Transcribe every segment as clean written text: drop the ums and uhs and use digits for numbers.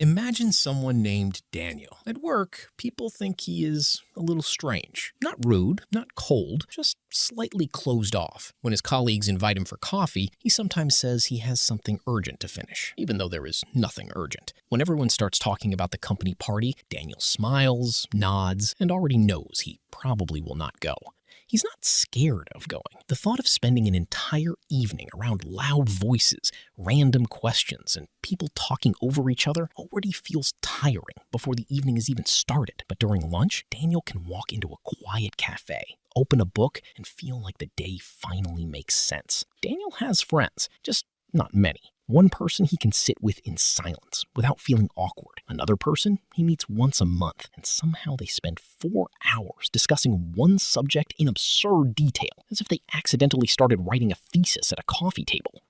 Imagine someone named Daniel. At work, people think he is a little strange. Not rude, not cold, just slightly closed off. When his colleagues invite him for coffee, he sometimes says he has something urgent to finish, even though there is nothing urgent. When everyone starts talking about the company party, Daniel smiles, nods, and already knows he probably will not go. He's not scared of going. The thought of spending an entire evening around loud voices, random questions, and people talking over each other already feels tiring before the evening has even started. But during lunch, Daniel can walk into a quiet cafe, open a book, and feel like the day finally makes sense. Daniel has friends, just not many. One person he can sit with in silence without feeling awkward. Another person he meets once a month, and somehow they spend 4 hours discussing one subject in absurd detail, as if they accidentally started writing a thesis at a coffee table.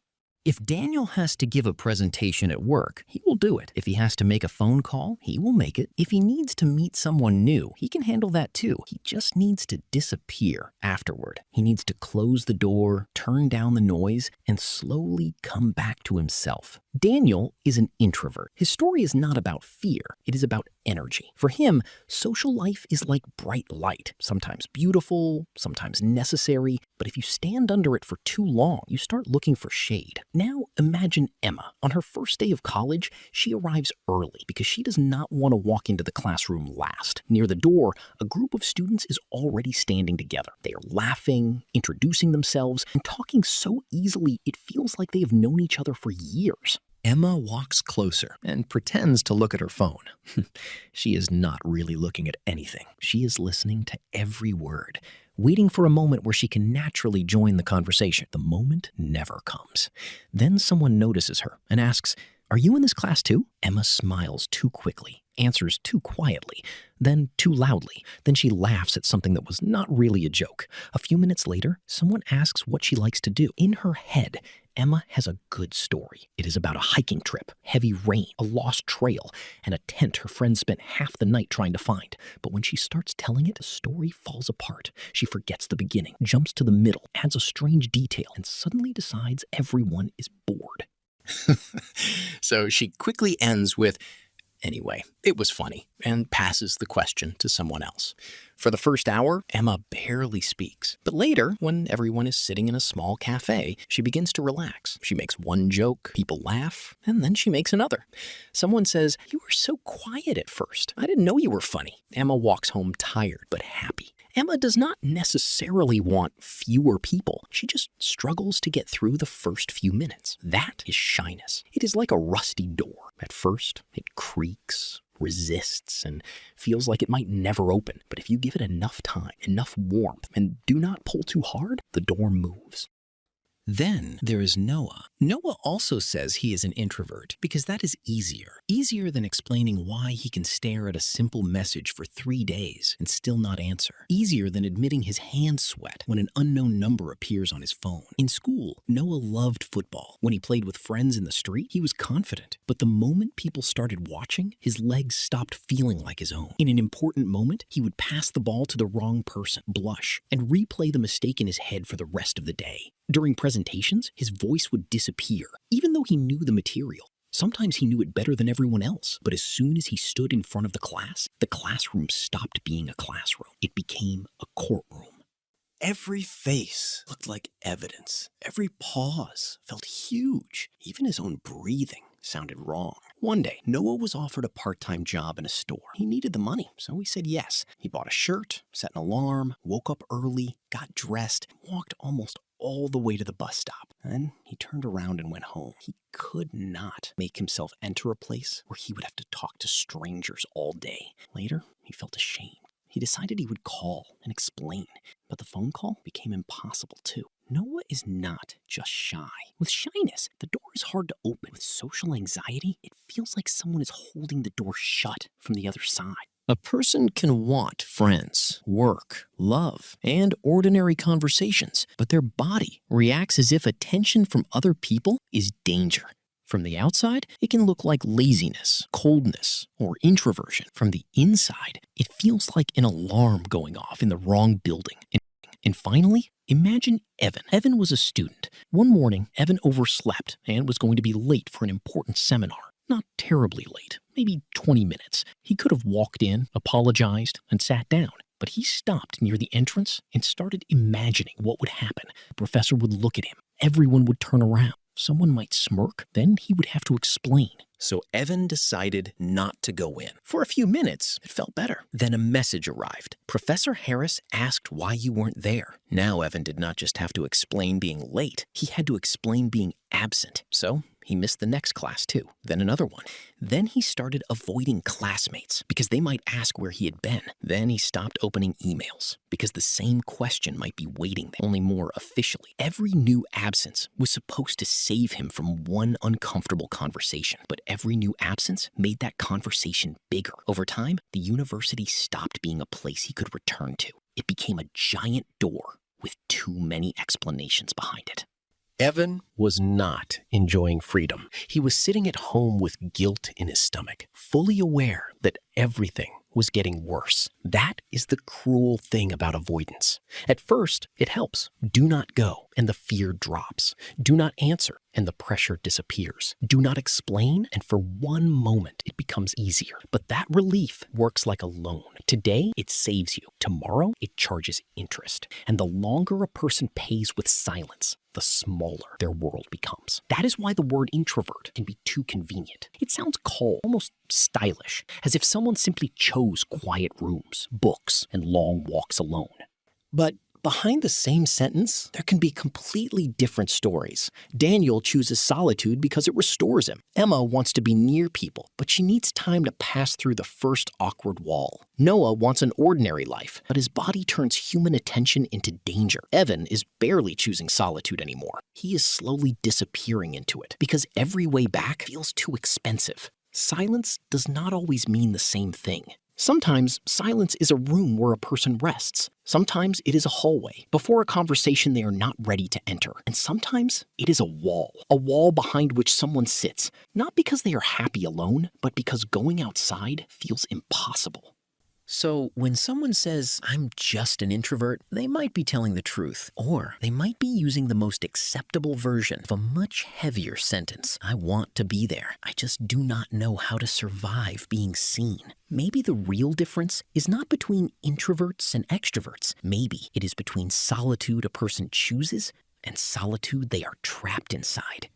If Daniel has to give a presentation at work, he will do it. If he has to make a phone call, he will make it. If he needs to meet someone new, he can handle that too. He just needs to disappear afterward. He needs to close the door, turn down the noise, and slowly come back to himself. Daniel is an introvert. His story is not about fear. It is about energy. For him, social life is like bright light, sometimes beautiful, sometimes necessary, but if you stand under it for too long, you start looking for shade. Now imagine Emma. On her first day of college, she arrives early because she does not want to walk into the classroom last. Near the door, a group of students is already standing together. They are laughing, introducing themselves, and talking so easily it feels like they have known each other for years. Emma walks closer and pretends to look at her phone. She is not really looking at anything. She is listening to every word, waiting for a moment where she can naturally join the conversation. The moment never comes. Then someone notices her and asks, "Are you in this class too?" Emma smiles too quickly, answers too quietly, then too loudly. Then she laughs at something that was not really a joke. A few minutes later, someone asks what she likes to do. In her head, Emma has a good story. It is about a hiking trip, heavy rain, a lost trail, and a tent her friends spent half the night trying to find. But when she starts telling it, the story falls apart. She forgets the beginning, jumps to the middle, adds a strange detail, and suddenly decides everyone is bored. So she quickly ends with, "Anyway, it was funny," and passes the question to someone else. For the first hour, Emma barely speaks. But later, when everyone is sitting in a small cafe, she begins to relax. She makes one joke, people laugh, and then she makes another. Someone says, "You were so quiet at first. I didn't know you were funny." Emma walks home tired but happy. Emma does not necessarily want fewer people. She just struggles to get through the first few minutes. That is shyness. It is like a rusty door. At first, it creaks, resists, and feels like it might never open. But if you give it enough time, enough warmth, and do not pull too hard, the door moves. Then there is Noah. Noah also says he is an introvert because that is easier. Easier than explaining why he can stare at a simple message for 3 days and still not answer. Easier than admitting his hands sweat when an unknown number appears on his phone. In school, Noah loved football. When he played with friends in the street, he was confident. But the moment people started watching, his legs stopped feeling like his own. In an important moment, he would pass the ball to the wrong person, blush, and replay the mistake in his head for the rest of the day. During presentations, his voice would disappear, even though he knew the material. Sometimes he knew it better than everyone else, but as soon as he stood in front of the classroom stopped being a classroom. It became a courtroom. Every face looked like evidence. Every pause felt huge. Even his own breathing sounded wrong. One day, Noah was offered a part-time job in a store. He needed the money, so he said yes. He bought a shirt, set an alarm, woke up early, got dressed, and walked almost all the way to the bus stop. Then he turned around and went home. He could not make himself enter a place where he would have to talk to strangers all day. Later, he felt ashamed. He decided he would call and explain, but the phone call became impossible too. Noah is not just shy. With shyness, the door is hard to open. With social anxiety, it feels like someone is holding the door shut from the other side. A person can want friends, work, love, and ordinary conversations, but their body reacts as if attention from other people is danger. From the outside, it can look like laziness, coldness, or introversion. From the inside, it feels like an alarm going off in the wrong building. And finally, imagine Evan. Evan was a student. One morning, Evan overslept and was going to be late for an important seminar. Not terribly late, maybe 20 minutes. He could have walked in, apologized, and sat down. But he stopped near the entrance and started imagining what would happen. The professor would look at him. Everyone would turn around. Someone might smirk. Then he would have to explain. So Evan decided not to go in. For a few minutes, it felt better. Then a message arrived. Professor Harris asked why you weren't there. Now Evan did not just have to explain being late. He had to explain being absent. So he missed the next class too, then another one. Then he started avoiding classmates because they might ask where he had been. Then he stopped opening emails because the same question might be waiting there, only more officially. Every new absence was supposed to save him from one uncomfortable conversation, but every new absence made that conversation bigger. Over time, the university stopped being a place he could return to. It became a giant door with too many explanations behind it. Evan was not enjoying freedom. He was sitting at home with guilt in his stomach, fully aware that everything was getting worse. That is the cruel thing about avoidance. At first, it helps. Do not go, and the fear drops. Do not answer, and the pressure disappears. Do not explain, and for one moment, it becomes easier. But that relief works like a loan. Today, it saves you. Tomorrow, it charges interest. And the longer a person pays with silence, the smaller their world becomes. That is why the word introvert can be too convenient. It sounds cold, almost stylish, as if someone simply chose quiet rooms, books, and long walks alone. But behind the same sentence, there can be completely different stories. Daniel chooses solitude because it restores him. Emma wants to be near people, but she needs time to pass through the first awkward wall. Noah wants an ordinary life, but his body turns human attention into danger. Evan is barely choosing solitude anymore. He is slowly disappearing into it because every way back feels too expensive. Silence does not always mean the same thing. Sometimes silence is a room where a person rests. Sometimes it is a hallway before a conversation they are not ready to enter. And sometimes it is a wall behind which someone sits, not because they are happy alone, but because going outside feels impossible. So when someone says, "I'm just an introvert," they might be telling the truth, or they might be using the most acceptable version of a much heavier sentence. I want to be there. I just do not know how to survive being seen. Maybe the real difference is not between introverts and extroverts. Maybe it is between solitude a person chooses and solitude they are trapped inside.